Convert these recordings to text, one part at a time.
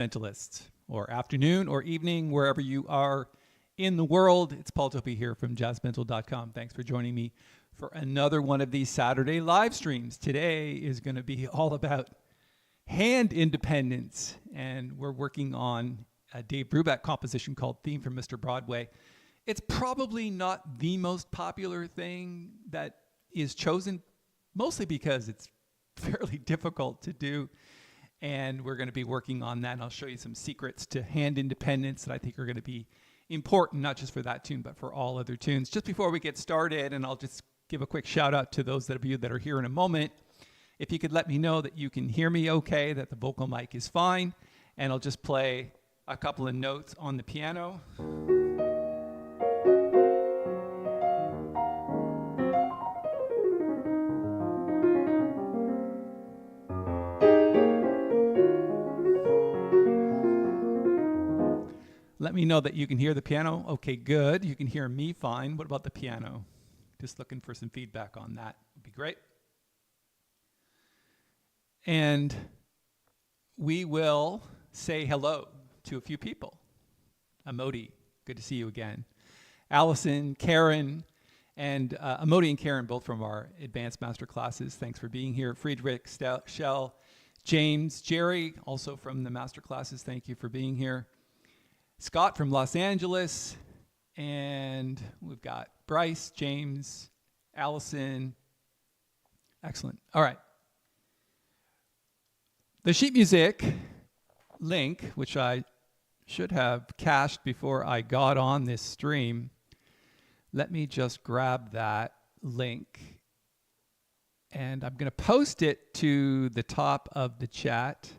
Mentalists, or afternoon or evening, wherever you are in the world. It's Paul Tobey here from jazzmental.com. Thanks for joining me for another one of these Saturday live streams. Today is going to be all about hand independence, and we're working on a Dave Brubeck composition called Theme from Mr. Broadway. It's probably not the most popular thing that is chosen, mostly because it's fairly difficult to do. And we're going to be working on that. And I'll show you some secrets to hand independence that I think are going to be important, not just for that tune, but for all other tunes. Just before we get started, and I'll just give a quick shout out to those of you that are here in a moment. If you could let me know that you can hear me okay, that the vocal mic is fine, and I'll just play a couple of notes on the piano. Let me know that you can hear the piano. Okay, good. You can hear me fine. What about the piano? Just looking for some feedback on that. Would be great. And we will say hello to a few people. Amodi, good to see you again. Allison, Karen, and Amodi and Karen, both from our advanced master classes. Thanks for being here. Friedrich, Shell, James, Jerry, also from the master classes. Thank you for being here. Scott from Los Angeles, and we've got Bryce, James, Allison. Excellent. All right. The sheet music link, which I should have cached before I got on this stream. Let me just grab that link, and I'm going to post it to the top of the chat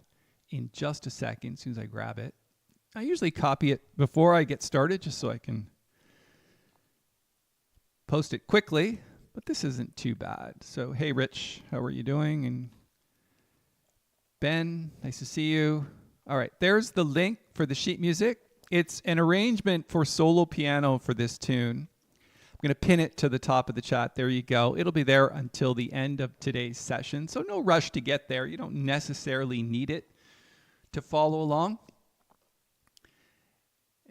in just a second, as soon as I grab it. I usually copy it before I get started just so I can post it quickly, but this isn't too bad. So, hey, Rich, how are you doing? And Ben, nice to see you. All right, there's the link for the sheet music. It's an arrangement for solo piano for this tune. I'm going to pin it to the top of the chat. There you go. It'll be there until the end of today's session, so no rush to get there. You don't necessarily need it to follow along.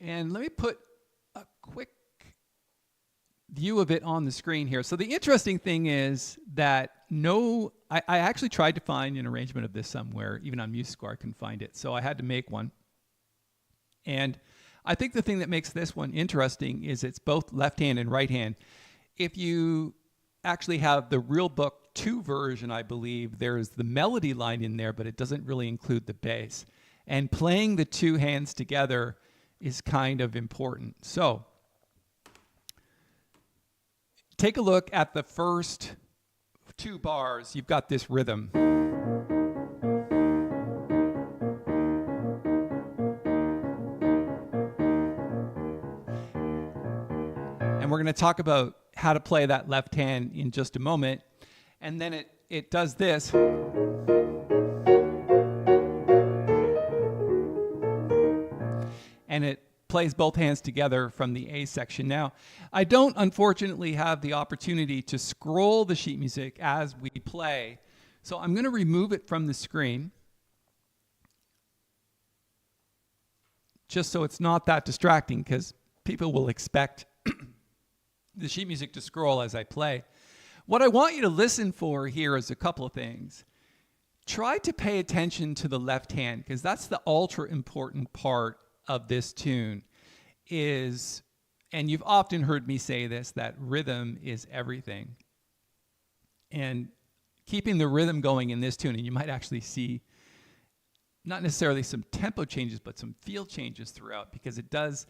And let me put a quick view of it on the screen here. So the interesting thing is that I actually tried to find an arrangement of this somewhere, even on MuseScore, I couldn't find it. So I had to make one. And I think the thing that makes this one interesting is it's both left hand and right hand. If you actually have the Real Book 2 version, I believe, there's the melody line in there, but it doesn't really include the bass. And playing the two hands together is kind of important. So take a look at the first two bars. You've got this rhythm. And we're going to talk about how to play that left hand in just a moment. And then it does this. And it plays both hands together from the A section. Now, I don't unfortunately have the opportunity to scroll the sheet music as we play, so I'm going to remove it from the screen just so it's not that distracting, because people will expect the sheet music to scroll as I play. What I want you to listen for here is a couple of things. Try to pay attention to the left hand, because that's the ultra important part of this tune. Is, and you've often heard me say this, that rhythm is everything. And keeping the rhythm going in this tune, and you might actually see not necessarily some tempo changes, but some feel changes throughout, because it does,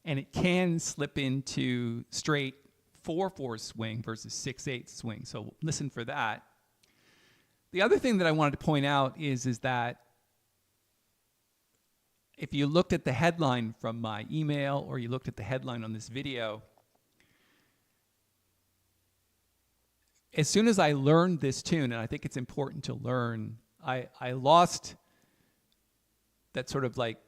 and it can slip into straight 4/4 swing versus 6/8 swing. So listen for that. The other thing that I wanted to point out is that if you looked at the headline from my email, or you looked at the headline on this video, as soon as I learned this tune, and I think it's important to learn, I lost that sort of like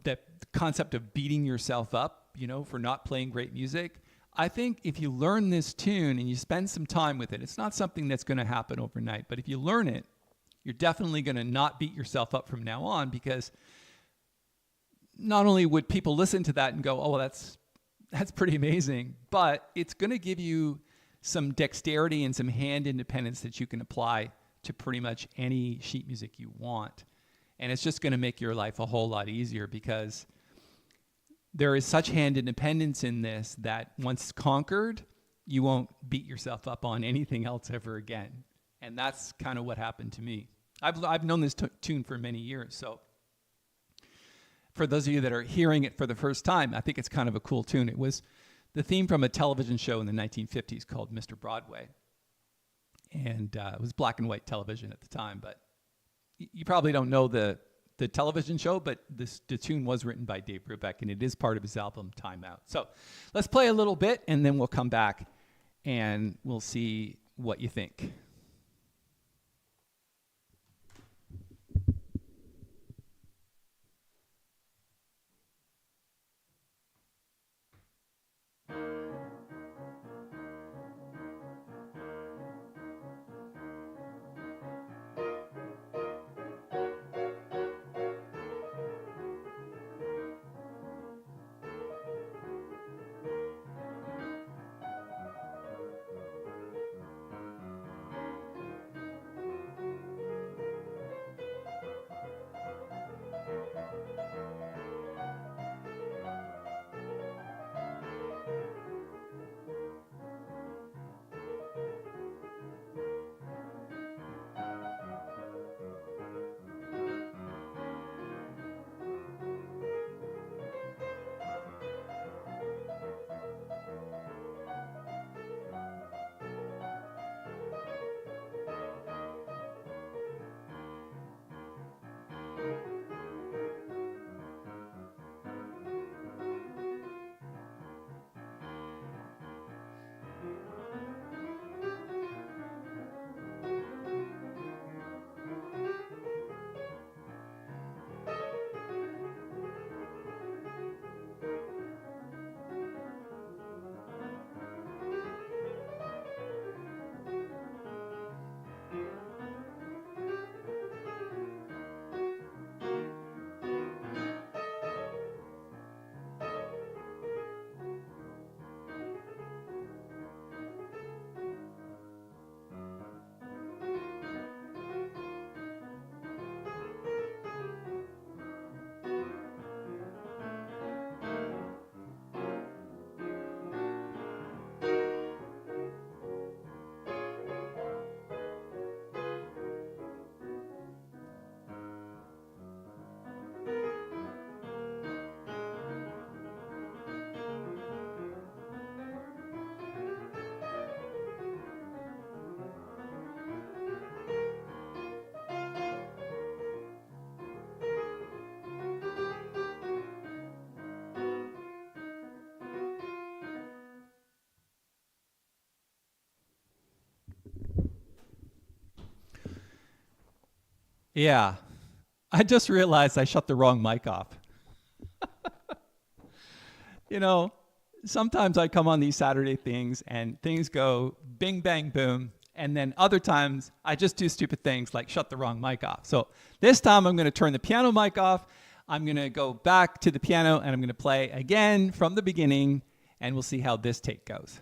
that concept of beating yourself up, you know, for not playing great music. I think if you learn this tune and you spend some time with it, it's not something that's going to happen overnight, but if you learn it, you're definitely going to not beat yourself up from now on, because not only would people listen to that and go, oh, well, that's pretty amazing, but it's going to give you some dexterity and some hand independence that you can apply to pretty much any sheet music you want. And it's just going to make your life a whole lot easier, because there is such hand independence in this that once conquered, you won't beat yourself up on anything else ever again. And that's kind of what happened to me. I've known this tune for many years, so for those of you that are hearing it for the first time, I think it's kind of a cool tune. It was the theme from a television show in the 1950s called Mr. Broadway. And it was black and white television at the time, but you probably don't know the television show, but the tune was written by Dave Brubeck, and it is part of his album Time Out. So let's play a little bit, and then we'll come back and we'll see what you think. Yeah, I just realized I shut the wrong mic off. You know, sometimes I come on these Saturday things and things go bing, bang, boom. And then other times I just do stupid things like shut the wrong mic off. So this time I'm going to turn the piano mic off. I'm going to go back to the piano and I'm going to play again from the beginning, and we'll see how this take goes.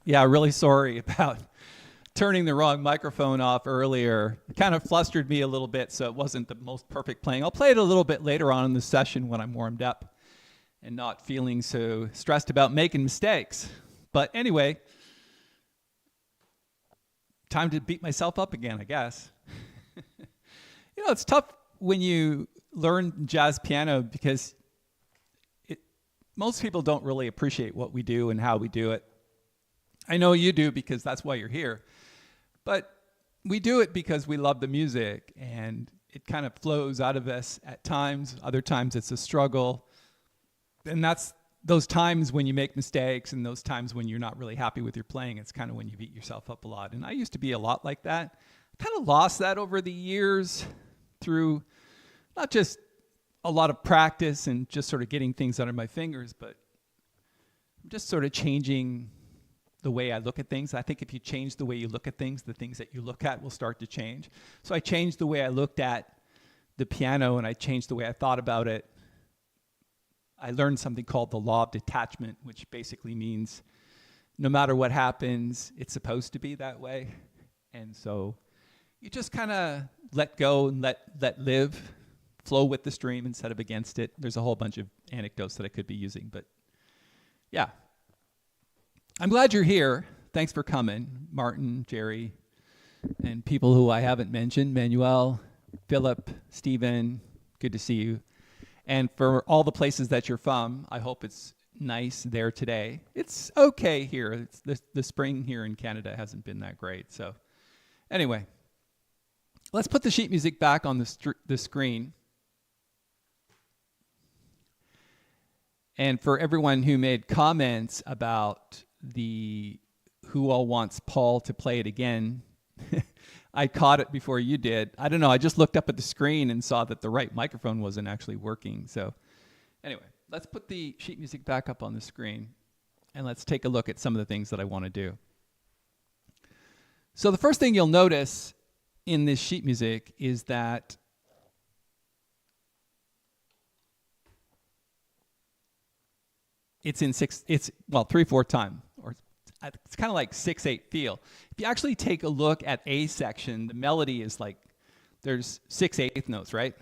Yeah, really sorry about turning the wrong microphone off earlier. It kind of flustered me a little bit, so it wasn't the most perfect playing. I'll play it a little bit later on in the session when I'm warmed up and not feeling so stressed about making mistakes. But anyway, time to beat myself up again, I guess. You know, it's tough when you learn jazz piano because most people don't really appreciate what we do and how we do it. I know you do because that's why you're here. But we do it because we love the music, and it kind of flows out of us at times. Other times it's a struggle. And that's those times when you make mistakes and those times when you're not really happy with your playing. It's kind of when you beat yourself up a lot. And I used to be a lot like that. I kind of lost that over the years through not just a lot of practice and just sort of getting things under my fingers, but just sort of changing the way I look at things. I think if you change the way you look at things, the things that you look at will start to change. So I changed the way I looked at the piano, and I changed the way I thought about it. I learned something called the law of detachment, which basically means no matter what happens, it's supposed to be that way. And so you just kind of let go and let live, flow with the stream instead of against it. There's a whole bunch of anecdotes that I could be using, but yeah. I'm glad you're here. Thanks for coming, Martin, Jerry, and people who I haven't mentioned, Manuel, Philip, Stephen, good to see you. And for all the places that you're from, I hope it's nice there today. It's okay here. It's the spring here in Canada hasn't been that great. So anyway, let's put the sheet music back on the screen. And for everyone who made comments about who all wants Paul to play it again, I caught it before you did. I don't know. I just looked up at the screen and saw that the right microphone wasn't actually working. So anyway, let's put the sheet music back up on the screen and let's take a look at some of the things that I want to do. So the first thing you'll notice in this sheet music is that it's in 3/4 time, or it's kind of like 6/8 feel. If you actually take a look at A section, the melody is like, there's 6/8 notes, right?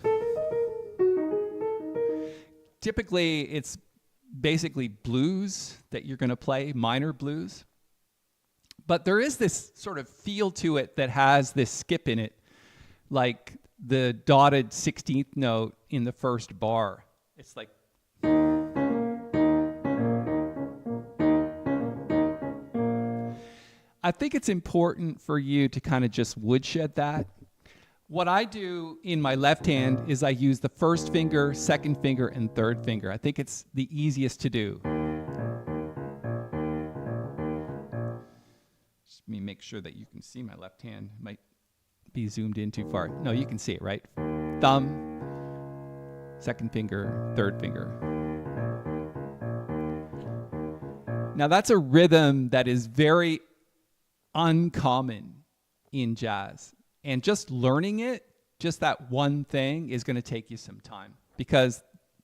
Typically, it's basically blues that you're going to play, minor blues. But there is this sort of feel to it that has this skip in it, like the dotted 16th note in the first bar. It's like, I think it's important for you to kind of just woodshed that. What I do in my left hand is I use the first finger, second finger, and third finger. I think it's the easiest to do. Just let me make sure that you can see my left hand. It might be zoomed in too far. No, you can see it, right? Thumb, second finger, third finger. Now that's a rhythm that is very uncommon in jazz, and just learning it, just that one thing, is going to take you some time because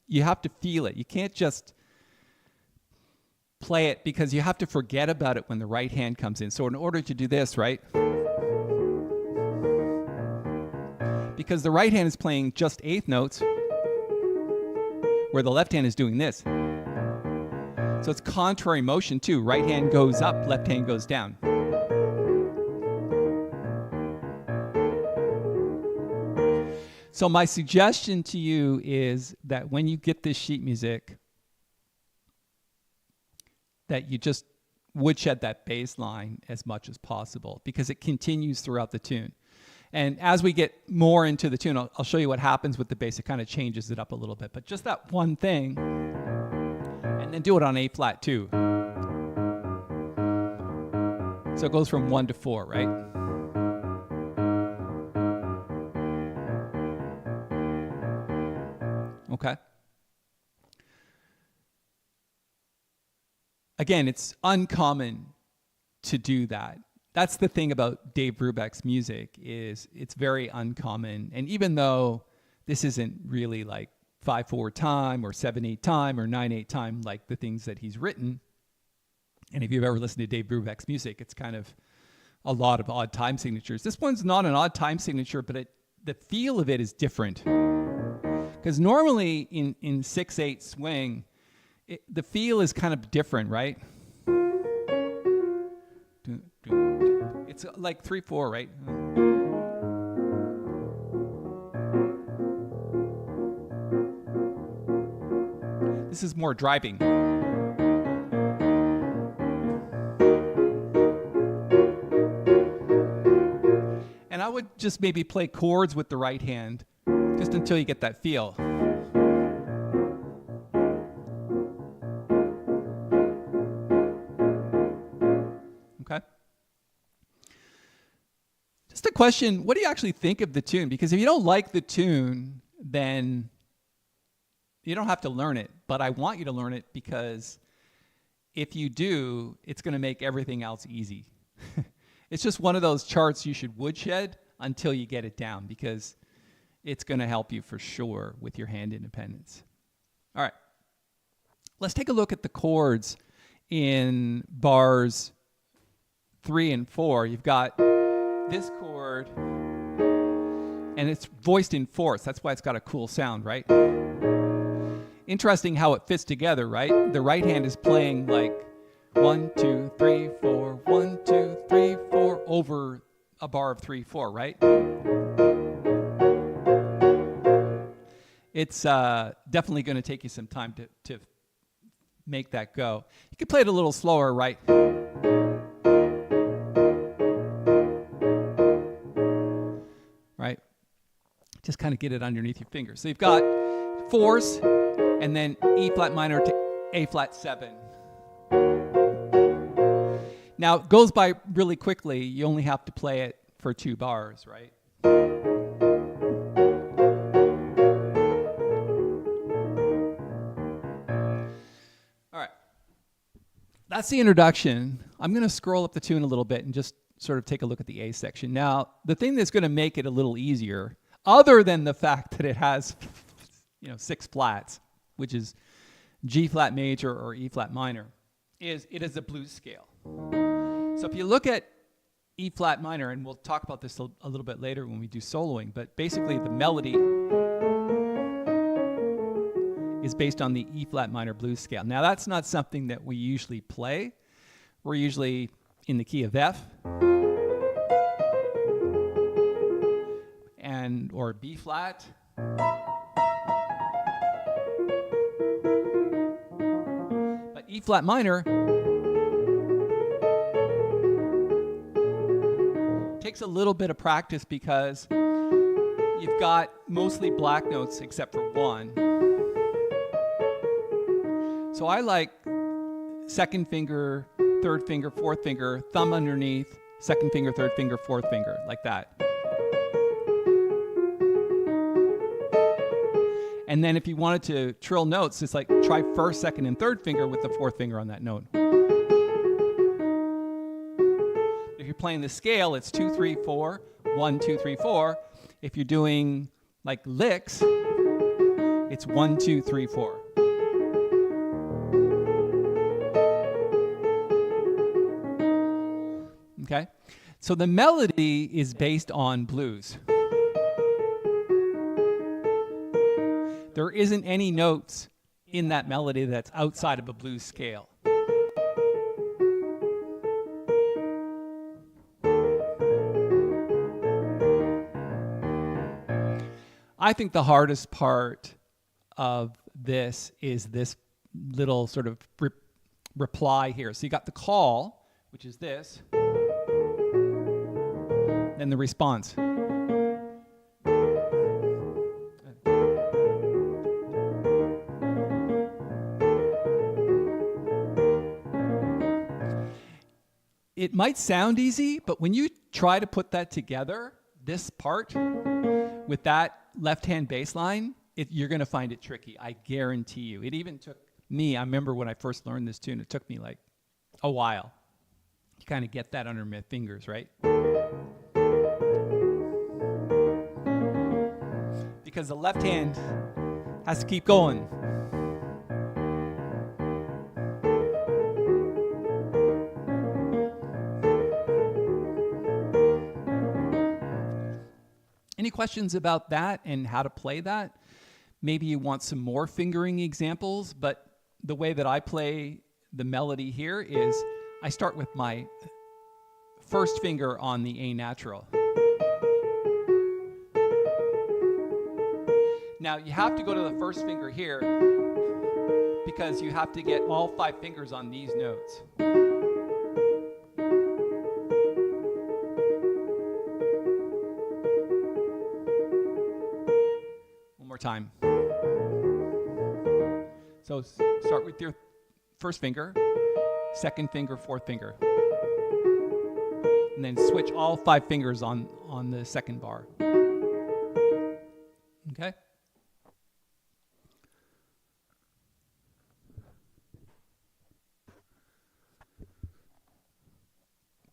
you have to feel it. You can't just play it because you have to forget about it when the right hand comes in. So in order to do this, right, because the right hand is playing just eighth notes where the left hand is doing this, so it's contrary motion too. Right hand goes up, left hand goes down. So my suggestion to you is that when you get this sheet music, that you just woodshed that bass line as much as possible because it continues throughout the tune. And as we get more into the tune, I'll show you what happens with the bass. It kind of changes it up a little bit. But just that one thing, and then do it on A flat too. So it goes from 1 to 4, right? Okay. Again, it's uncommon to do that. That's the thing about Dave Brubeck's music, is it's very uncommon. And even though this isn't really like 5/4 time or 7/8 time or 9/8 time like the things that he's written, And if you've ever listened to Dave Brubeck's music, it's kind of a lot of odd time signatures. This one's not an odd time signature, but the feel of it is different. Because normally in 6/8 swing, the feel is kind of different, right? It's like 3/4, right? This is more driving. And I would just maybe play chords with the right hand just until you get that feel. Okay? Just a question, what do you actually think of the tune? Because if you don't like the tune, then you don't have to learn it. But I want you to learn it because if you do, it's going to make everything else easy. It's just one of those charts you should woodshed until you get it down because it's going to help you for sure with your hand independence. All right. Let's take a look at the chords in bars 3 and 4. You've got this chord, and it's voiced in fourths. That's why it's got a cool sound, right? Interesting how it fits together, right? The right hand is playing like 1, 2, 3, 4, 1, 2, 3, 4 over a bar of 3, 4, right? It's definitely going to take you some time to make that go. You can play it a little slower, right? Right? Just kind of get it underneath your fingers. So you've got 4s and then E flat minor to A flat 7. Now, it goes by really quickly. You only have to play it for 2 bars, right? All right. That's the introduction. I'm going to scroll up the tune a little bit and just sort of take a look at the A section. Now, the thing that's going to make it a little easier, other than the fact that it has 6 flats, which is G flat major or E flat minor, is it is a blues scale. So if you look at E flat minor, and we'll talk about this a little bit later when we do soloing, but basically the melody is based on the E flat minor blues scale. Now that's not something that we usually play. We're usually in the key of F or B flat. But E flat minor takes a little bit of practice because you've got mostly black notes except for one. So I like second finger, third finger, fourth finger, thumb underneath, second finger, third finger, fourth finger, like that. And then if you wanted to trill notes, it's like try first, second, and third finger with the fourth finger on that note. If you're playing the scale, it's 2, 3, 4, 1, 2, 3, 4. If you're doing like licks, it's 1, 2, 3, 4. Okay? So the melody is based on blues. There isn't any notes in that melody that's outside of a blues scale. I think the hardest part of this is this little sort of reply here. So you got the call, which is this, and the response. It might sound easy, but when you try to put that together, this part, with that left-hand bass line, you're going to find it tricky. I guarantee you. It even took me, I remember when I first learned this tune, it took me like a while to kind of get that under my fingers, right? Because the left hand has to keep going. Any questions about that and how to play that? Maybe you want some more fingering examples, but the way that I play the melody here is I start with my first finger on the A natural. Now you have to go to the first finger here because you have to get all 5 fingers on these notes. One more time. So start with your first finger, second finger, fourth finger. And then switch all 5 fingers on the second bar. Okay?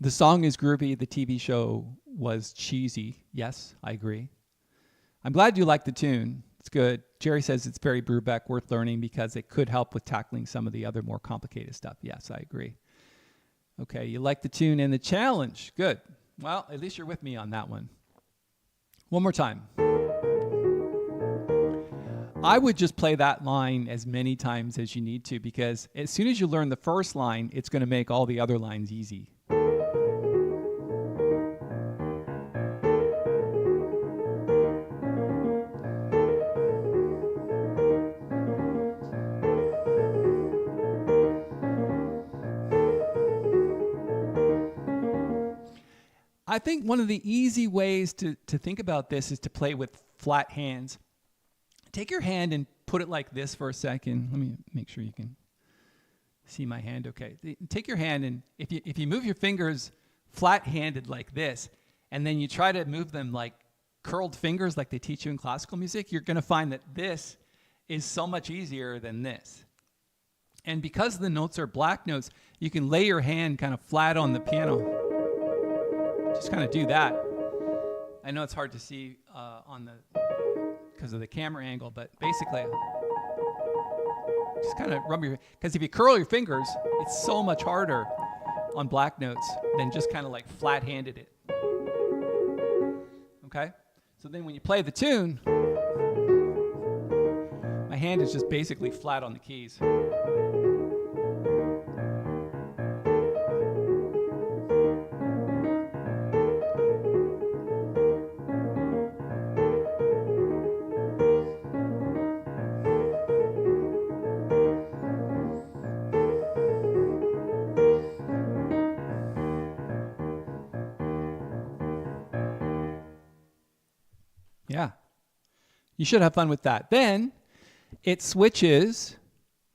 The song is groovy. The TV show was cheesy. Yes, I agree. I'm glad you like the tune. It's good. Jerry says it's very Brubeck, worth learning because it could help with tackling some of the other more complicated stuff. Yes, I agree. Okay, you like the tune and the challenge. Good. Well, at least you're with me on that one. One more time. I would just play that line as many times as you need to because as soon as you learn the first line, it's going to make all the other lines easy. I think one of the easy ways to think about this is to play with flat hands. Take your hand and put it like this for a second. Let me make sure you can see my hand okay. Take your hand and if you move your fingers flat-handed like this, and then you try to move them like curled fingers like they teach you in classical music, you're going to find that this is so much easier than this. And because the notes are black notes, you can lay your hand kind of flat on the piano. Just kind of do that. I know it's hard to see because of the camera angle, but basically, just kind of rub your, because if you curl your fingers, it's so much harder on black notes than just kind of like flat-handed it. Okay? So then when you play the tune, my hand is just basically flat on the keys. Yeah. You should have fun with that. Then it switches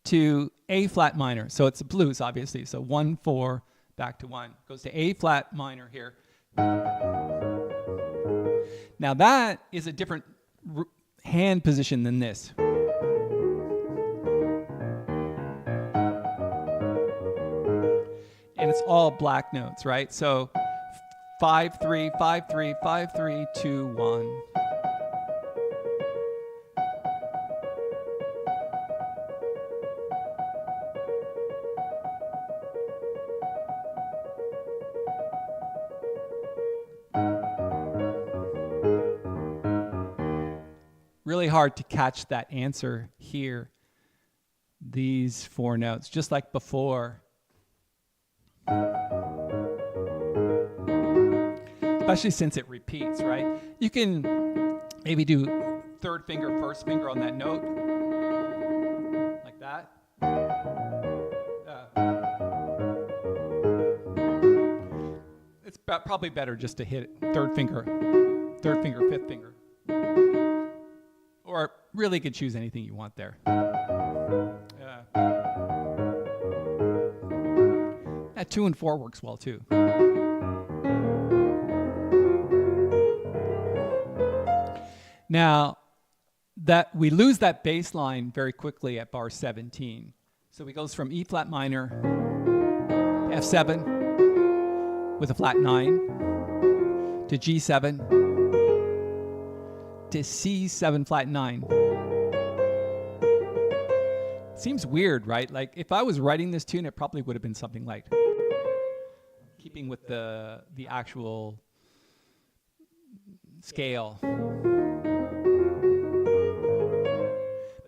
to A flat minor. So it's a blues, obviously. So 1, 4, back to 1. Goes to A flat minor here. Now that is a different hand position than this. And it's all black notes, right? So 5, 3, 5, 3, 5, 3, 2, 1. Really hard to catch that answer here. These 4 notes, just like before. Especially since it repeats, right? You can maybe do third finger, first finger on that note. Like that. It's probably better just to hit third finger, fifth finger. Or really could choose anything you want there. That 2 and 4 works well too. Now, that we lose that bass line very quickly at bar 17. So it goes from E flat minor, F7 with a flat 9 to G7 to C7 flat 9. Seems weird, right? Like if I was writing this tune, it probably would have been something like, keeping with the actual scale.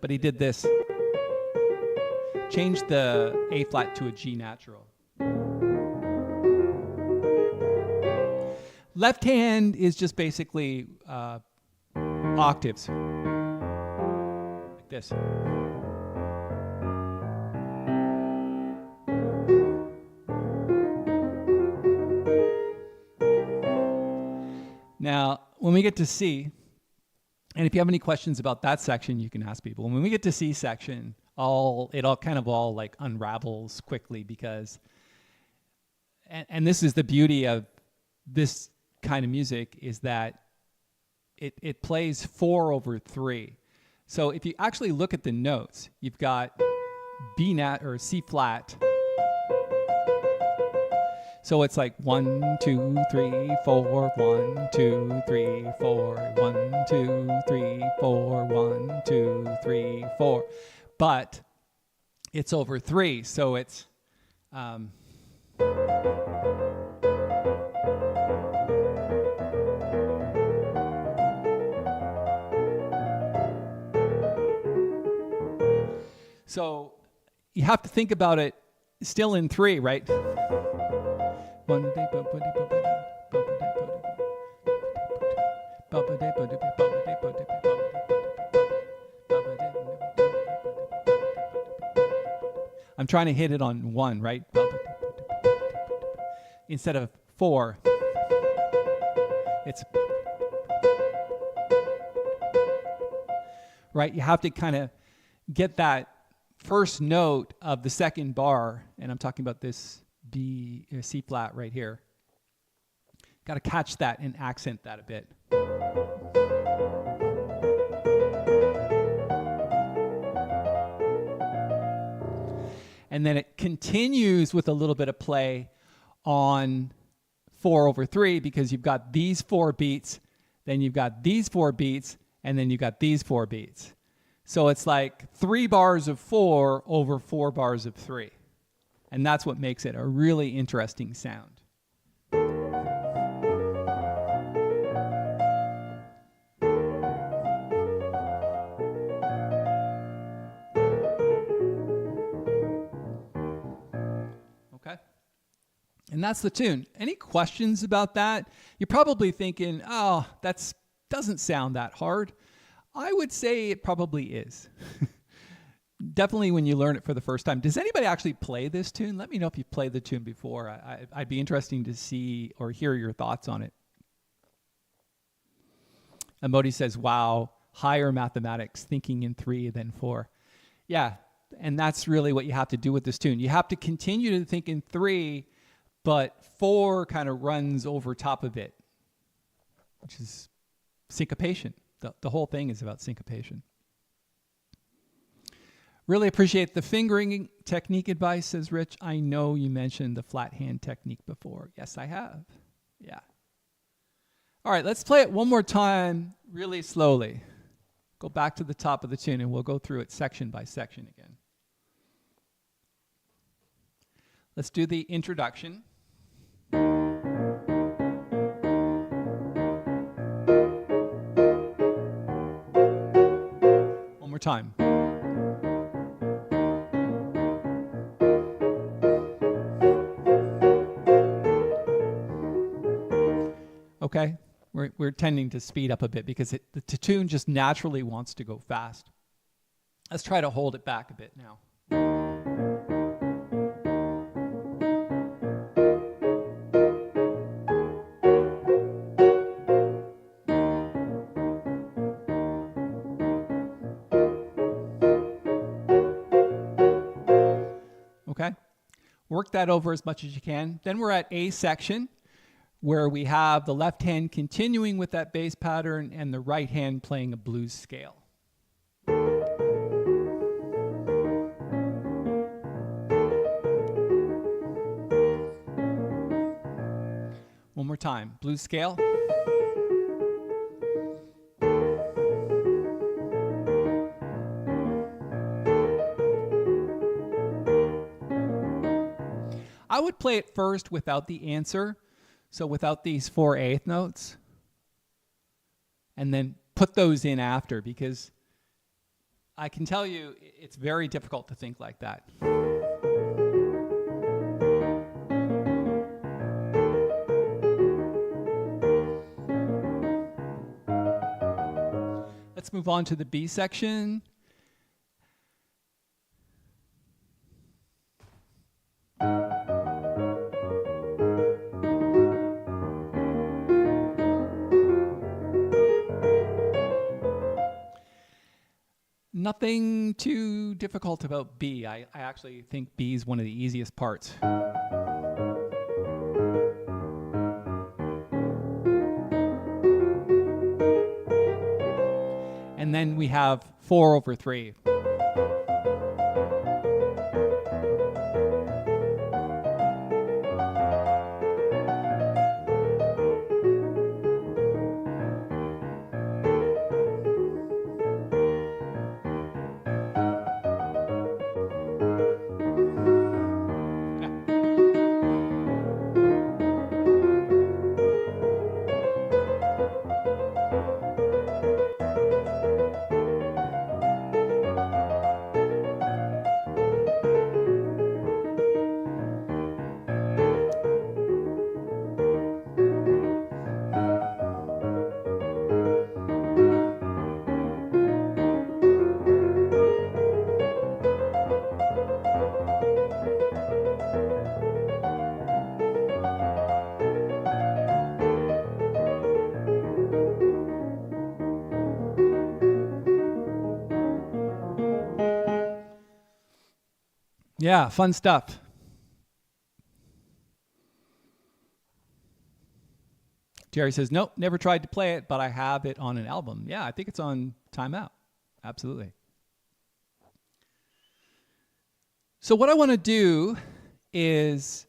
But he did this. Changed the A flat to a G natural. Left hand is just basically octaves. Like this. Now, when we get to C, and if you have any questions about that section, you can ask people. When we get to C section, it all kind of like unravels quickly because, and this is the beauty of this kind of music, is that it plays 4/3. So if you actually look at the notes, you've got B nat or C flat. So it's like 1, 2, 3, 4, 1, 2, 3, 4, 1, 2, 3, 4, 1, 2, 3, 4. But it's over 3, so it's so you have to think about it still in 3, right? I'm trying to hit it on 1, right? Instead of 4. It's right. You have to kind of get that first note of the second bar, and I'm talking about this C flat right here. Got to catch that and accent that a bit. And then it continues with a little bit of play on 4/3 because you've got these 4 beats, then you've got these 4 beats, and then you've got these 4 beats. So it's like 3 bars of 4 over 4 bars of 3. And that's what makes it a really interesting sound. Okay. And that's the tune. Any questions about that? You're probably thinking, oh, that doesn't sound that hard. I would say it probably is. Definitely when you learn it for the first time. Does anybody actually play this tune? Let me know if you've played the tune before. I'd be interested to see or hear your thoughts on it. And Modi says, wow, higher mathematics, thinking in 3 than 4. Yeah, and that's really what you have to do with this tune. You have to continue to think in 3, but 4 kind of runs over top of it, which is syncopation. The whole thing is about syncopation. Really appreciate the fingering technique advice, says Rich. I know you mentioned the flat hand technique before. Yes, I have. Yeah. All right, let's play it one more time really slowly. Go back to the top of the tune and we'll go through it section by section again. Let's do the introduction. One more time. Okay, we're tending to speed up a bit because the tune just naturally wants to go fast. Let's try to hold it back a bit now. Okay, work that over as much as you can. Then we're at A section, where we have the left hand continuing with that bass pattern and the right hand playing a blues scale. One more time, blues scale. I would play it first without the answer. So without these 4/8 notes, and then put those in after, because I can tell you it's very difficult to think like that. Let's move on to the B section. Nothing too difficult about B. I actually think B is one of the easiest parts. And then we have 4/3. Yeah, fun stuff. Jerry says, nope, never tried to play it, but I have it on an album. Yeah, I think it's on Time Out. Absolutely. So what I want to do is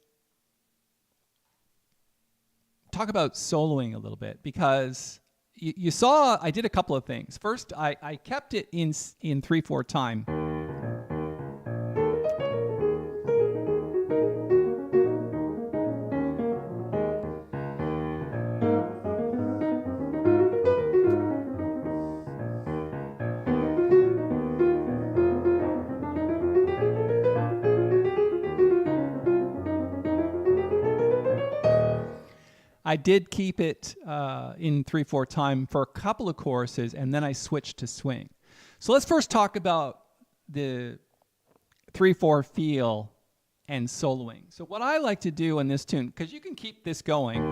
talk about soloing a little bit, because you saw I did a couple of things. First, I kept it in 3/4 time. I did keep it in 3/4 time for a couple of choruses, and then I switched to swing. So let's first talk about the 3/4 feel and soloing. So what I like to do in this tune, because you can keep this going,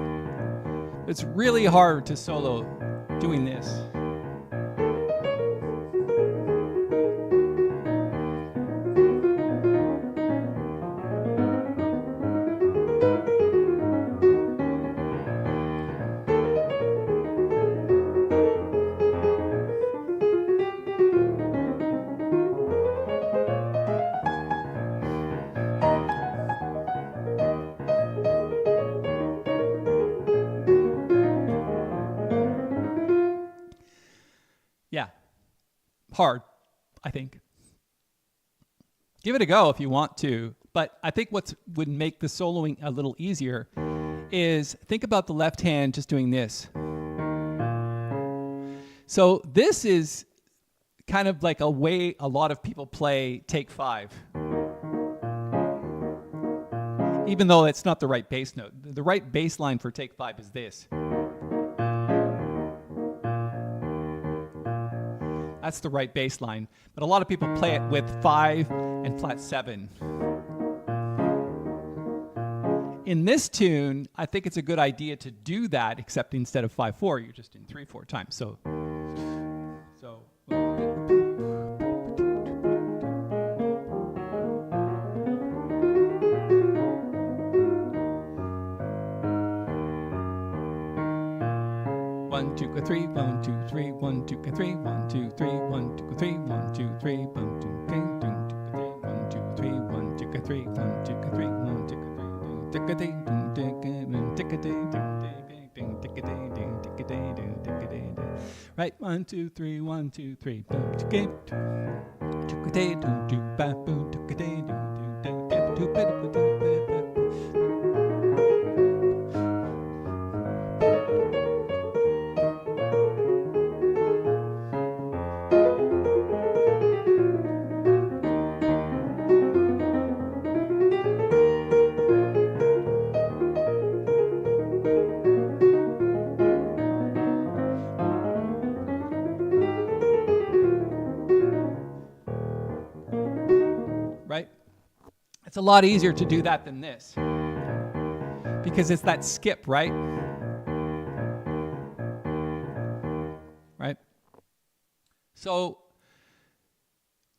it's really hard to solo doing this. Yeah, hard, I think. Give it a go if you want to, but I think what would make the soloing a little easier is think about the left hand just doing this. So this is kind of like a way a lot of people play Take 5. Even though it's not the right bass note. The right bass line for Take 5 is this. That's the right bass line. But a lot of people play it with 5 and flat 7. In this tune, I think it's a good idea to do that, except instead of 5/4, you're just in 3/4 time. So one, two, three, 1, 2, 3, 1, 2, 3, 1, 2, 3, 1, 2, 3, 1, 2, 3, 1, 2, 3, 1, 2, 3, 1, 2, 3, 1, 2, 3, 1, 2, 3, right, 1, 2, 3, 1, 2, 3. It's a lot easier to do that than this because it's that skip, right? Right? So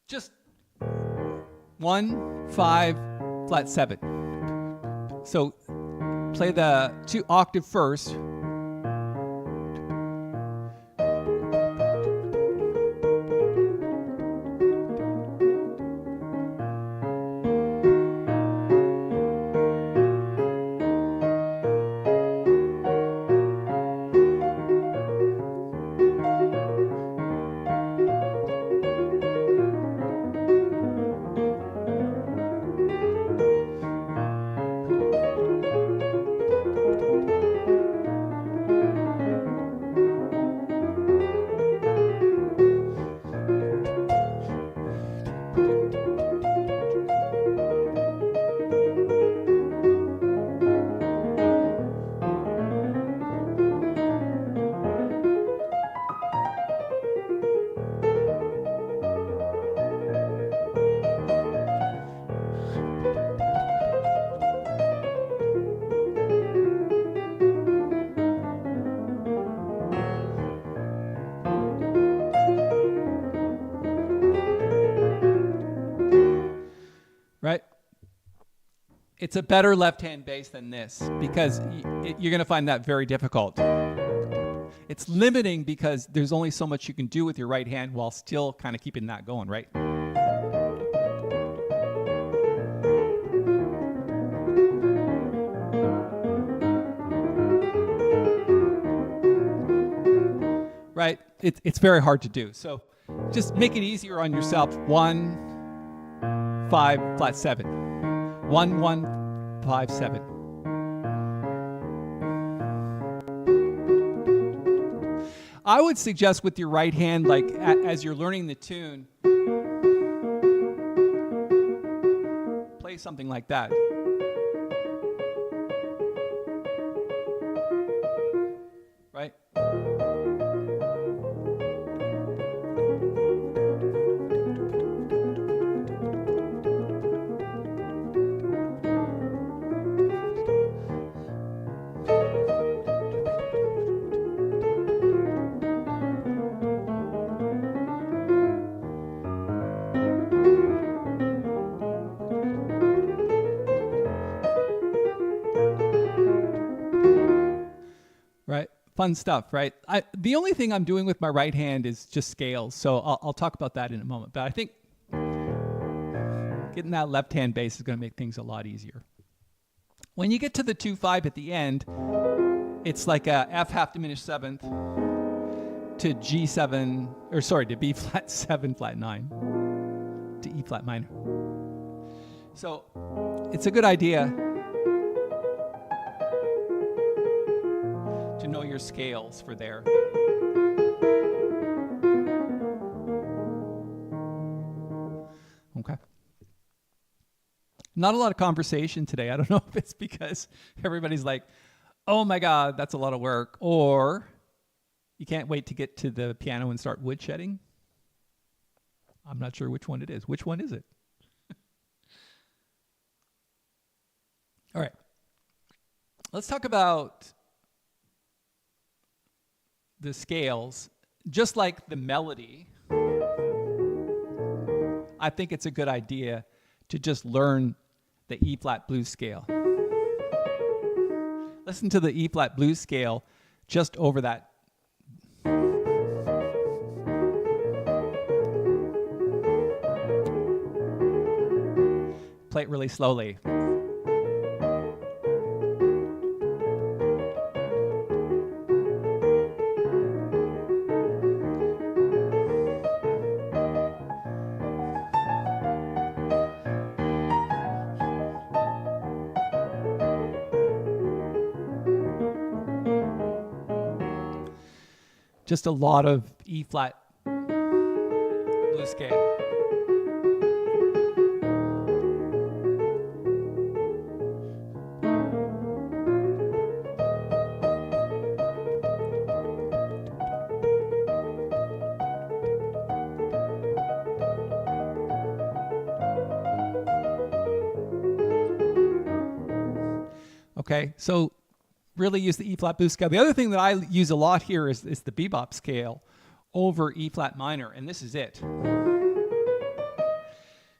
just 1, 5, flat 7. So play the 2 octave first. Right? It's a better left-hand bass than this because you're going to find that very difficult. It's limiting because there's only so much you can do with your right hand while still kind of keeping that going, right? Right? It's very hard to do. So just make it easier on yourself. 1, 5, flat 7. 1, 1, 5, 7. I would suggest with your right hand, like as you're learning the tune, play something like that. Right? Right? Fun stuff, right? The only thing I'm doing with my right hand is just scales, so I'll talk about that in a moment. But I think getting that left hand bass is going to make things a lot easier. When you get to the 2-5 at the end, it's like a F half diminished seventh to G7, or sorry, to B flat 7, flat 9, to E flat minor. So it's a good idea to know your scales for there. Okay. Not a lot of conversation today. I don't know if it's because everybody's like, oh my God, that's a lot of work. Or you can't wait to get to the piano and start woodshedding. I'm not sure which one it is. Which one is it? All right. Let's talk about the scales. Just like the melody, I think it's a good idea to just learn the E flat blues scale. Listen to the E flat blues scale just over that. Play it really slowly. Just a lot of E flat blues scale. Okay, so really use the E flat blues scale. The other thing that I use a lot here is the bebop scale over E flat minor, and this is it.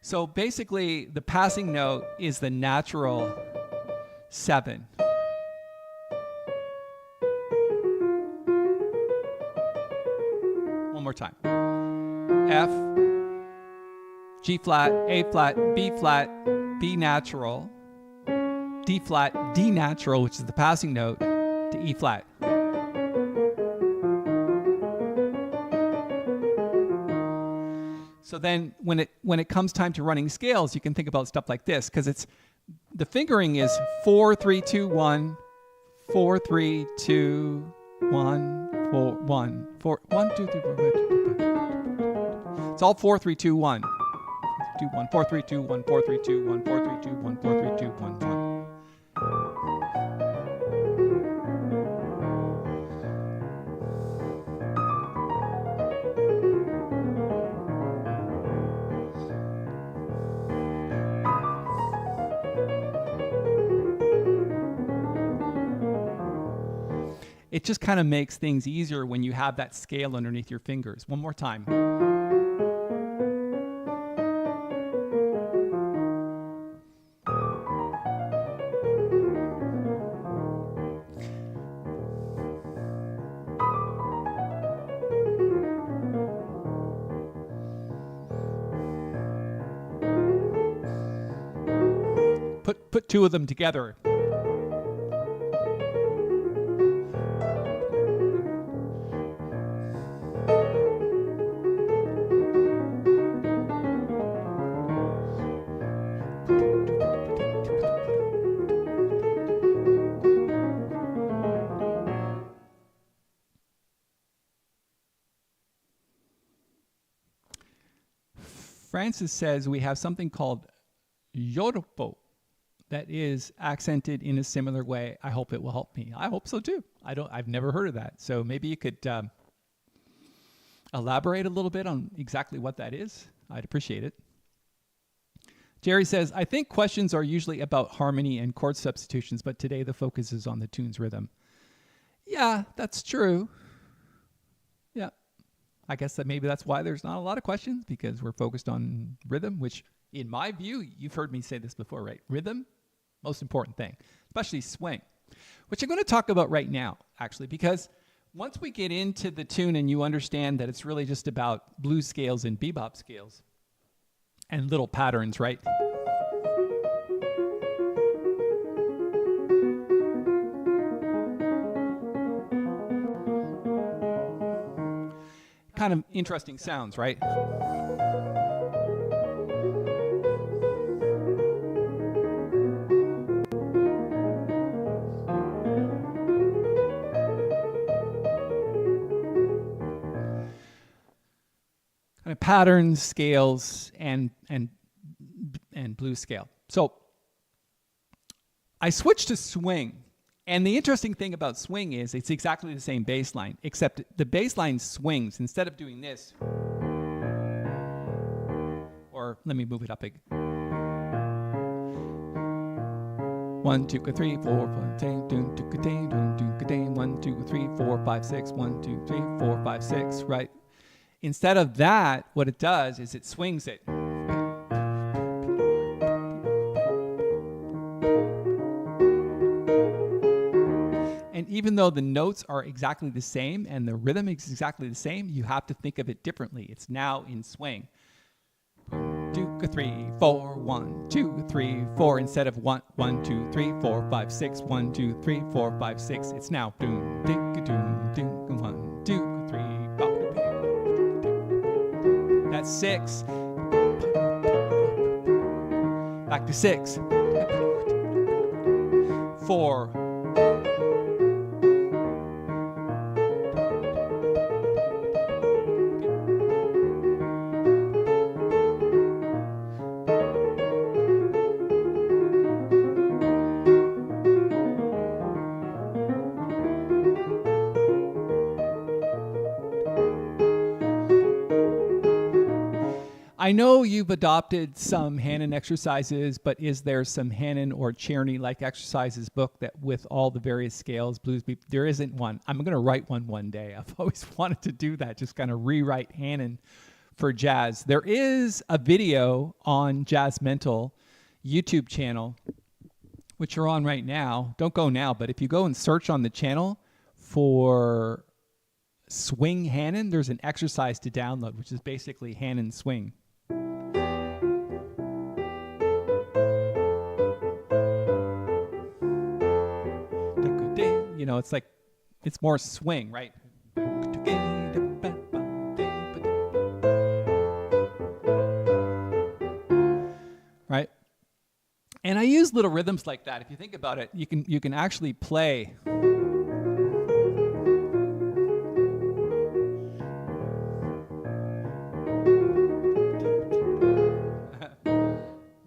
So basically, the passing note is the natural 7. One more time. F, G flat, A flat, B natural, D flat, D natural, which is the passing note, to E flat. So then when it comes time to running scales, you can think about stuff like this, because it's the fingering is 4 3 2 1 4 3 2 1 4 1 4 1 2 3 4 5 It's all 4 3 2 1 2 1 4 3 2 1 4 3 2 1 4 3 2 1 4 3 2 1 1. It just kind of makes things easier when you have that scale underneath your fingers. One more time. Put two of them together. Francis says we have something called Yorubo that is accented in a similar way. I hope it will help me. I hope so too. I've never heard of that. So maybe you could elaborate a little bit on exactly what that is. I'd appreciate it. Jerry says, I think questions are usually about harmony and chord substitutions, but today the focus is on the tune's rhythm. Yeah, that's true. Yeah. I guess that maybe that's why there's not a lot of questions, because we're focused on rhythm, which in my view, you've heard me say this before, right? Rhythm, most important thing, especially swing, which I'm going to talk about right now, actually, because once we get into the tune and you understand that it's really just about blues scales and bebop scales and little patterns, right? Kind of interesting sounds, right? Kind of patterns, scales, and blues scale. So I switched to swing. And the interesting thing about swing is it's exactly the same bass line, except the bass line swings. Instead of doing this, or let me move it up again. 1, 2, 3, 4, 5, 1, 2, 3, 4, 5, 6, 1, 2, 3, 4, 5, 6, right? Instead of that, what it does is it swings it. And even though the notes are exactly the same and the rhythm is exactly the same, you have to think of it differently. It's now in swing. 1, 2, 3, 4, 1, 2, 3, 4. Instead of 1, 1, 2, 3, 4, 5, 6, 1, 2, 3, 4, 5, 6. It's now 1, 2, 3, 4. That's 6. Back to 6. 4. I know you've adopted some Hannon exercises, but is there some Hannon or Czerny-like exercises book that with all the various scales, blues beat? There isn't one. I'm going to write one day. I've always wanted to do that, just kind of rewrite Hannon for jazz. There is a video on Jazz Mental YouTube channel, which you're on right now. Don't go now, but if you go and search on the channel for Swing Hannon, there's an exercise to download, which is basically Hannon swing. You know, it's like, it's more swing, right? Right? And I use little rhythms like that. If you think about it, you can actually play. Let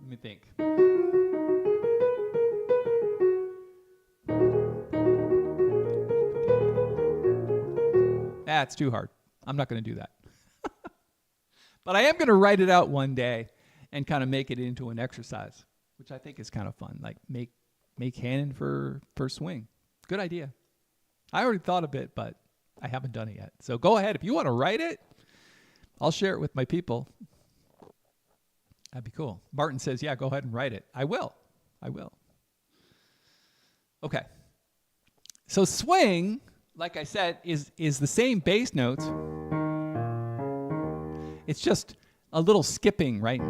me think. That's too hard. I'm not going to do that. But I am going to write it out one day and kind of make it into an exercise, which I think is kind of fun. Like make Hannon for swing. Good idea. I already thought of it, but I haven't done it yet. So go ahead. If you want to write it, I'll share it with my people. That'd be cool. Martin says, yeah, go ahead and write it. I will. Okay. So swing, like I said, is the same bass notes. It's just a little skipping, right?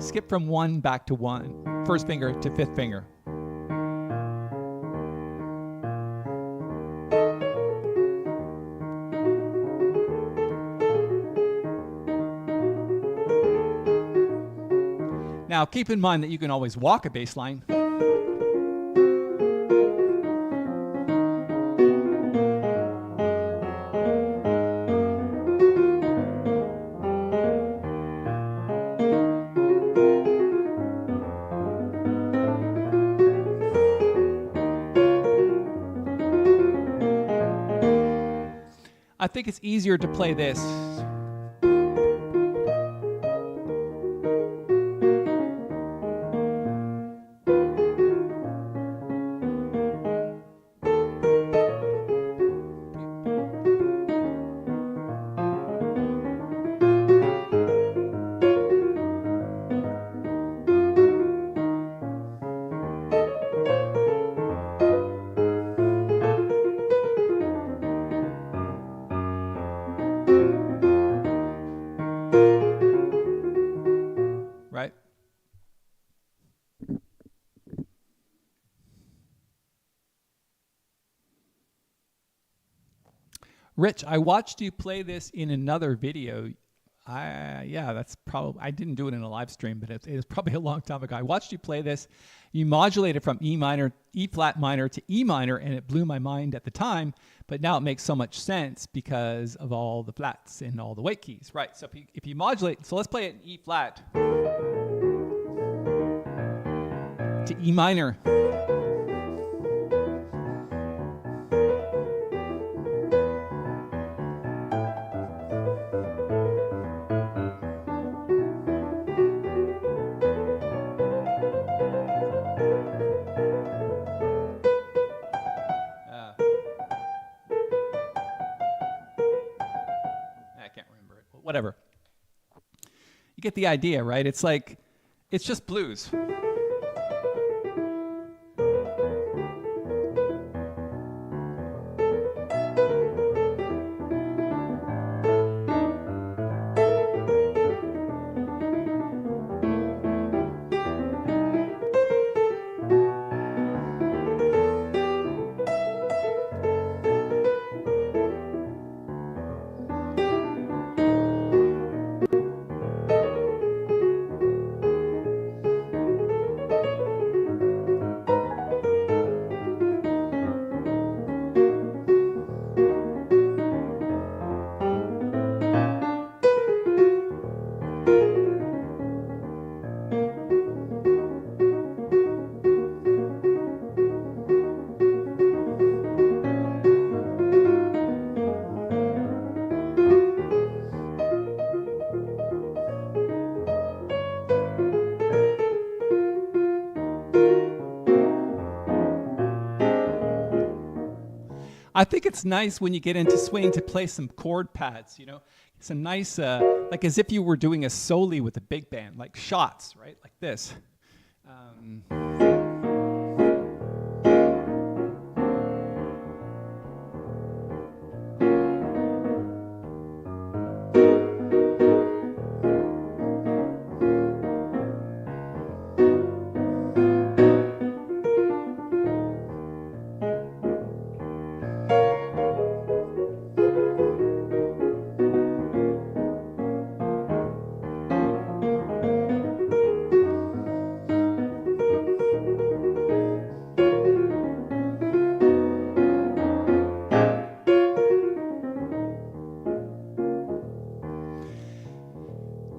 Skip from one back to one. First finger to fifth finger. Now, keep in mind that you can always walk a bass line. I think it's easier to play this. Right? Rich, I watched you play this in another video. That's probably, I didn't do it in a live stream, but it was probably a long time ago. I watched you play this. You modulated from E flat minor to E minor, and it blew my mind at the time, but now it makes so much sense because of all the flats and all the weight keys. Right, so if you modulate, so let's play it in E flat to E minor. I can't remember it, but whatever. You get the idea, right? It's like, it's just blues. I think it's nice when you get into swing to play some chord pads, you know. It's a nice, like as if you were doing a soli with a big band, like shots, right? Like this.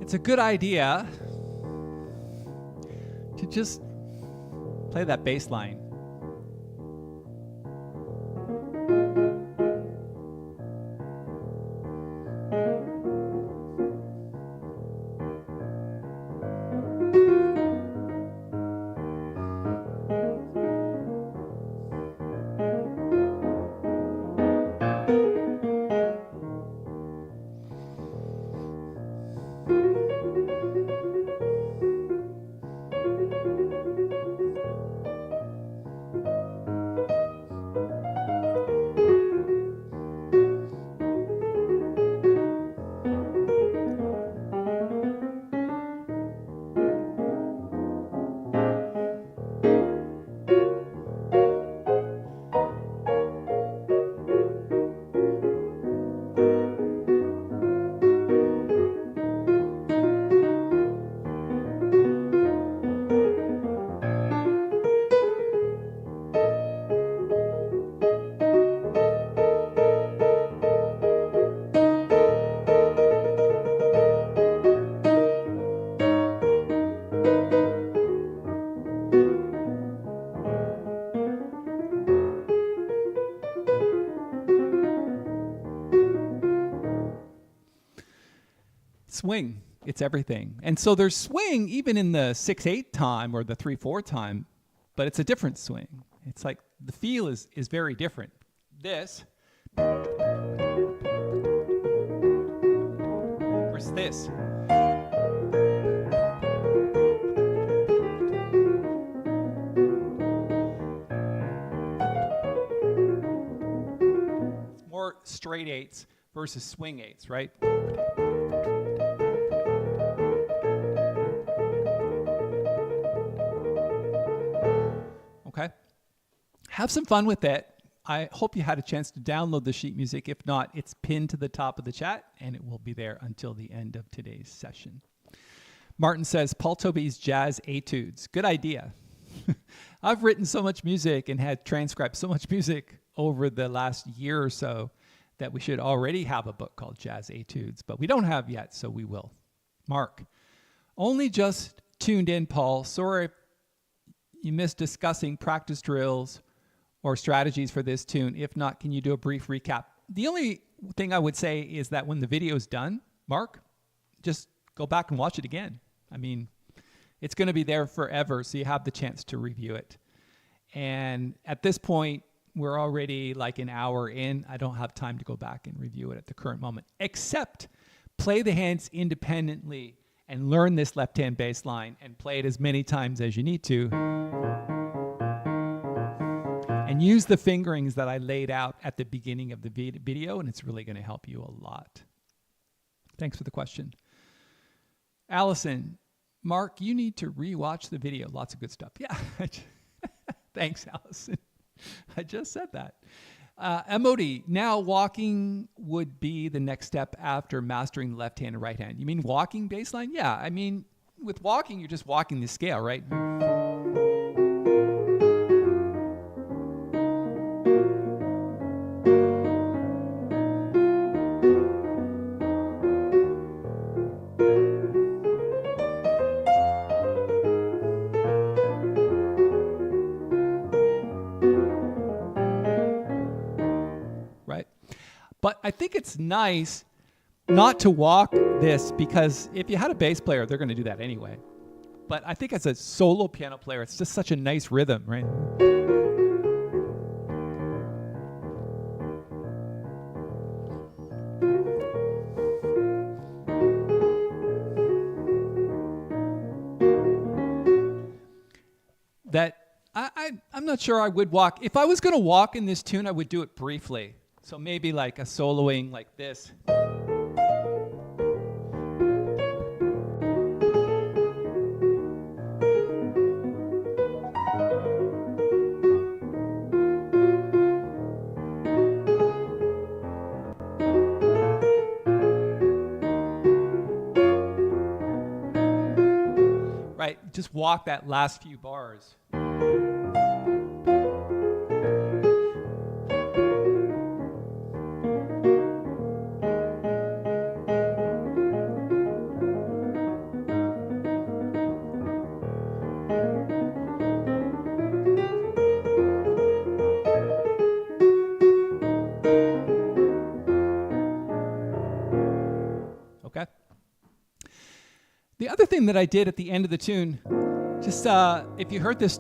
It's a good idea to just play that bass line. Swing, it's everything. And so there's swing even in the 6/8 time or the 3/4 time, but it's a different swing. It's like the feel is very different. This versus this. It's more straight eights versus swing eights, right? Okay. Have some fun with it. I hope you had a chance to download the sheet music. If not, it's pinned to the top of the chat, and it will be there until the end of today's session. Martin says, Paul Tobey's Jazz Etudes. Good idea. I've written so much music and had transcribed so much music over the last year or so that we should already have a book called Jazz Etudes, but we don't have yet, so we will. Mark, only just tuned in, Paul. Sorry you missed discussing practice drills or strategies for this tune. If not, can you do a brief recap? The only thing I would say is that when the video is done, Mark, just go back and watch it again. I mean, it's going to be there forever, so you have the chance to review it. And at this point, we're already like an hour in. I don't have time to go back and review it at the current moment, except play the hands independently and learn this left-hand bass line and play it as many times as you need to. And use the fingerings that I laid out at the beginning of the video, and it's really going to help you a lot. Thanks for the question. Allison, Mark, you need to rewatch the video. Lots of good stuff. Yeah. Thanks, Allison. I just said that. Emoti, now walking would be the next step after mastering the left hand and right hand. You mean walking bass line? Yeah, I mean, with walking, you're just walking the scale, right? But I think it's nice not to walk this, because if you had a bass player, they're going to do that anyway. But I think as a solo piano player, it's just such a nice rhythm, right? not sure I would walk. If I was going to walk in this tune, I would do it briefly. So maybe like a soloing like this. Right, just walk that last few bars. Okay. The other thing that I did at the end of the tune, just if you heard this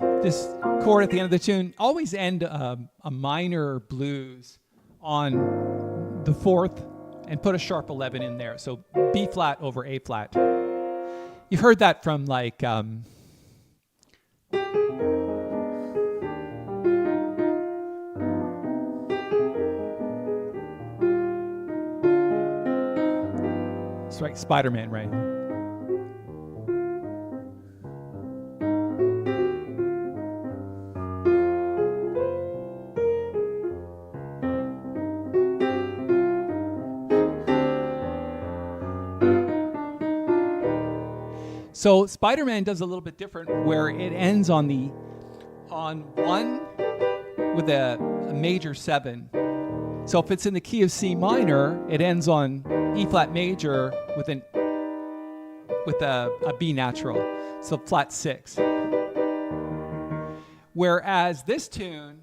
chord at the end of the tune, always end a minor blues on the fourth and put a sharp 11 in there. So B flat over A flat. You've heard that from like it's like Spider-Man, right? So Spider-Man does a little bit different, where it ends on one with a major 7. So if it's in the key of C minor, it ends on E flat major with a B natural, so flat 6. Whereas this tune,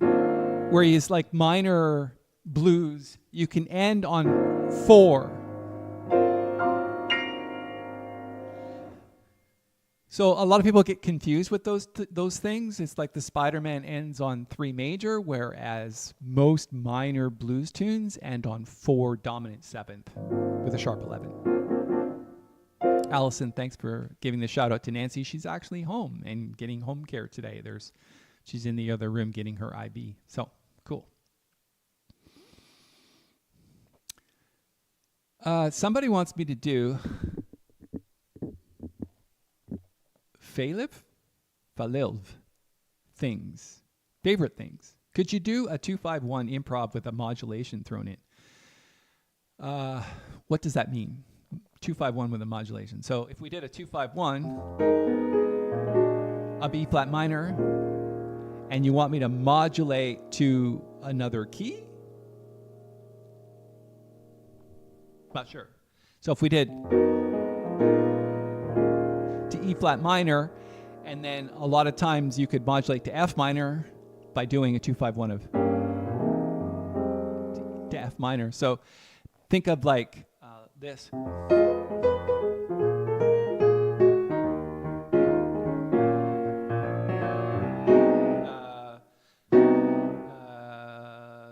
where he's like minor blues, you can end on 4. So a lot of people get confused with those things. It's like the Spider-Man ends on 3 major, whereas most minor blues tunes end on 4 dominant 7th with a sharp 11. Allison, thanks for giving the shout out to Nancy. She's actually home and getting home care today. She's in the other room getting her IB. So cool. Somebody wants me to do Falilv things, favorite things. Could you do a 2-5-1 improv with a modulation thrown in? What does that mean? 2-5-1 with a modulation. So if we did a 2-5-1, a B flat minor, and you want me to modulate to another key? Not sure. So if we did to E flat minor, and then a lot of times you could modulate to F minor by doing a 2-5-1 of to F minor. So think of like this.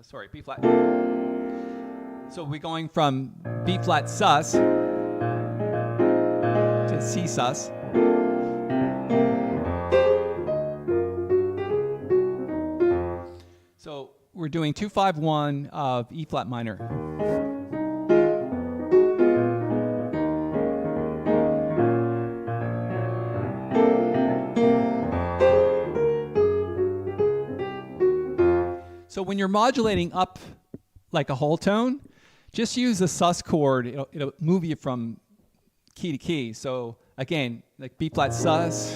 Sorry, B flat. So we're going from B flat sus to C sus. So we're doing 2-5-1 of E flat minor. So when you're modulating up like a whole tone, just use the sus chord. It'll move you from key to key. So again, like B flat sus.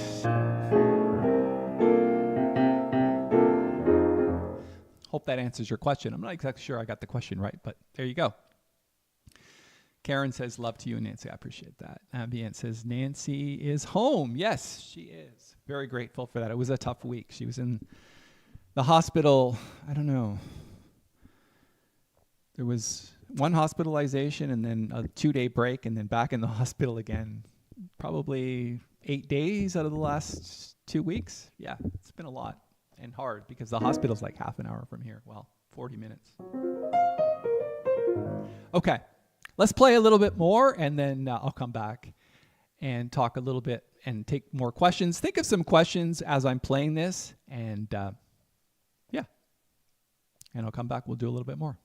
Hope that answers your question. I'm not exactly sure I got the question right, but there you go. Karen says, love to you, Nancy. I appreciate that. Ambient says, Nancy is home. Yes, she is. Very grateful for that. It was a tough week. She was in the hospital, I don't know. There was one hospitalization and then a 2-day break and then back in the hospital again. Probably 8 days out of the last 2 weeks. Yeah, it's been a lot and hard because the hospital's like half an hour from here. Well, 40 minutes. Okay, let's play a little bit more and then I'll come back and talk a little bit and take more questions. Think of some questions as I'm playing this and and I'll come back. We'll do a little bit more.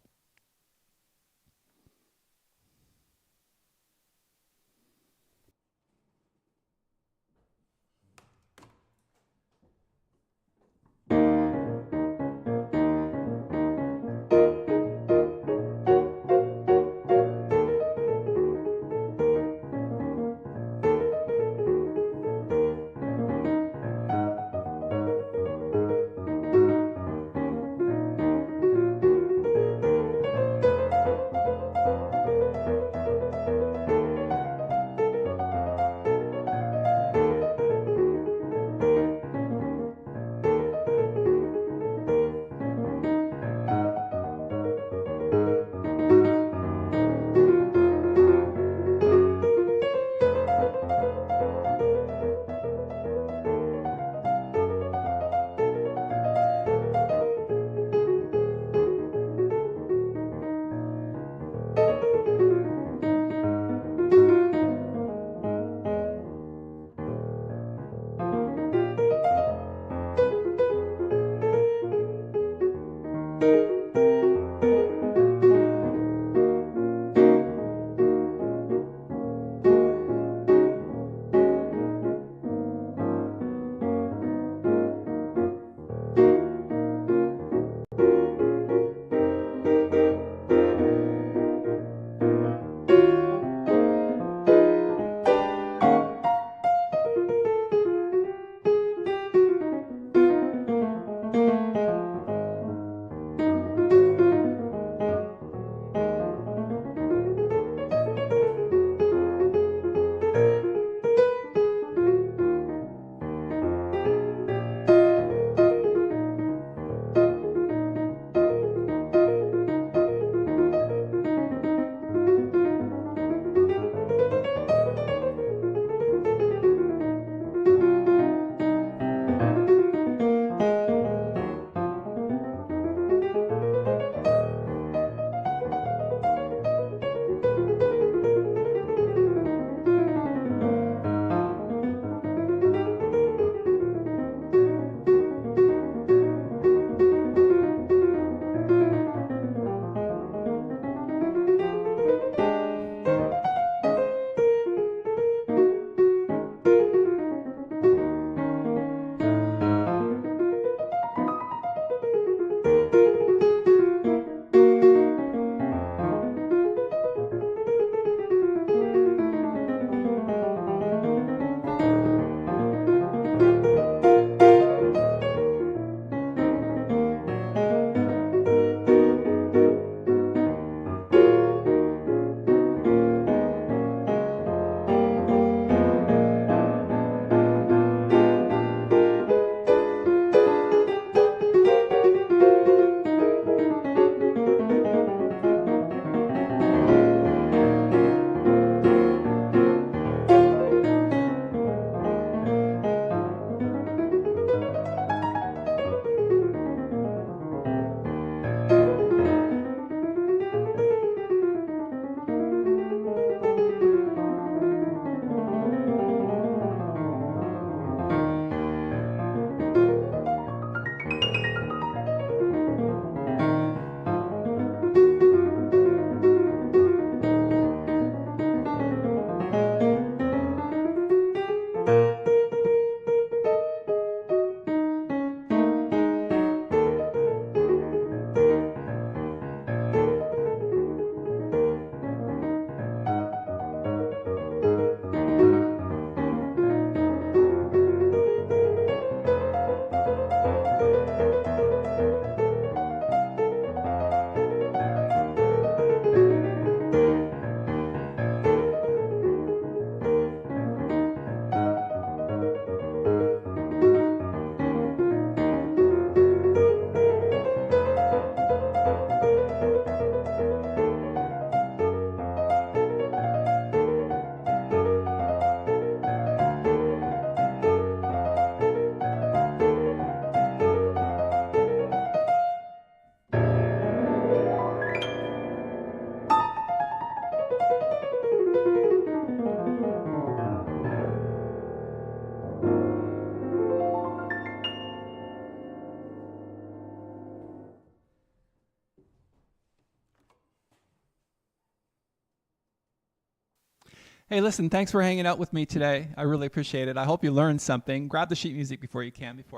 Hey, listen, thanks for hanging out with me today. I really appreciate it. I hope you learned something. Grab the sheet music before I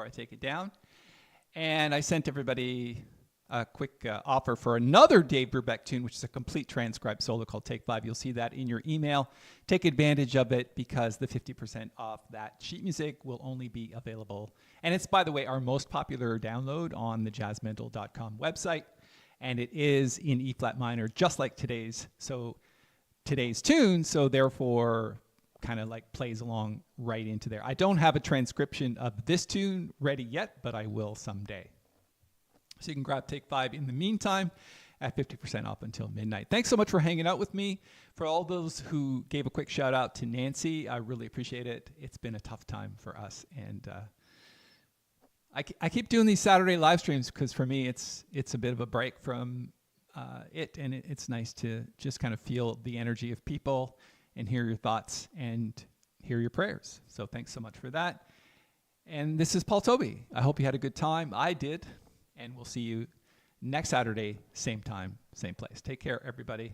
take it down. And I sent everybody a quick offer for another Dave Brubeck tune, which is a complete transcribed solo called Take 5. You'll see that in your email. Take advantage of it because the 50% off that sheet music will only be available. And it's, by the way, our most popular download on the jazzmental.com website. And it is in E flat minor, just like today's tune. So therefore, kind of like plays along right into there. I don't have a transcription of this tune ready yet, but I will someday. So you can grab Take 5 in the meantime at 50% off until midnight. Thanks so much for hanging out with me. For all those who gave a quick shout out to Nancy, I really appreciate it. It's been a tough time for us. And I keep doing these Saturday live streams because for me, it's a bit of a break from it. And it's nice to just kind of feel the energy of people and hear your thoughts and hear your prayers. So thanks so much for that. And this is Paul Tobey. I hope you had a good time. I did. And we'll see you next Saturday, same time, same place. Take care, everybody.